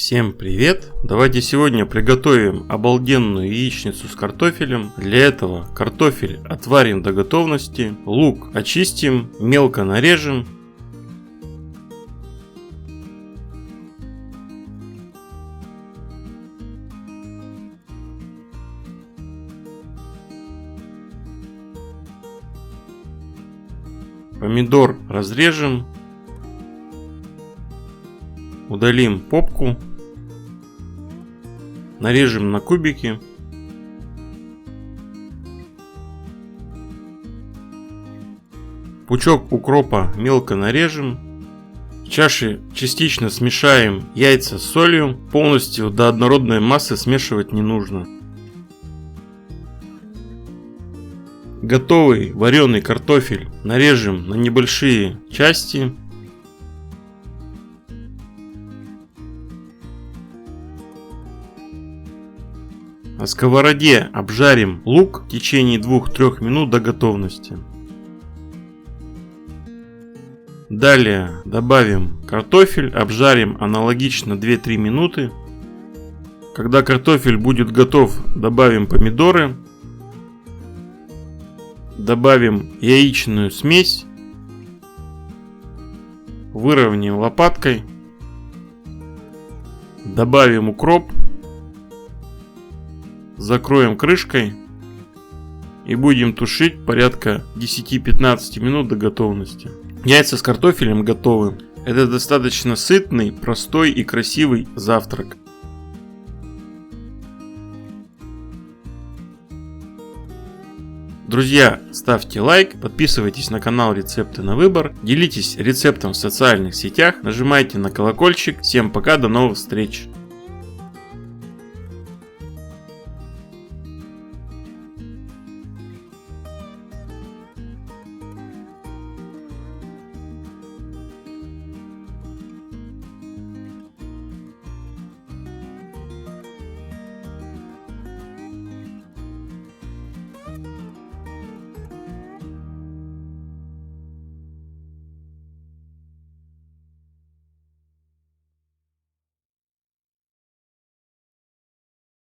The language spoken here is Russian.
Всем привет! Давайте сегодня приготовим обалденную яичницу с картофелем. Для этого картофель отварим до готовности, лук очистим, мелко нарежем. Помидор разрежем. Удалим попку, нарежем на кубики. Пучок укропа мелко нарежем. В чаше частично смешаем яйца с солью. Полностью до однородной массы смешивать не нужно. Готовый вареный картофель нарежем на небольшие части. На сковороде обжарим лук в течение 2-3 минут до готовности. Далее добавим картофель, обжарим аналогично 2-3 минуты. Когда картофель будет готов, добавим помидоры. Добавим яичную смесь. Выровняем лопаткой. Добавим укроп. Закроем крышкой и будем тушить порядка 10-15 минут до готовности. Яйца с картофелем готовы. Это достаточно сытный, простой и красивый завтрак. Друзья, ставьте лайк, подписывайтесь на канал Рецепты на выбор, делитесь рецептом в социальных сетях, нажимайте на колокольчик. Всем пока, до новых встреч!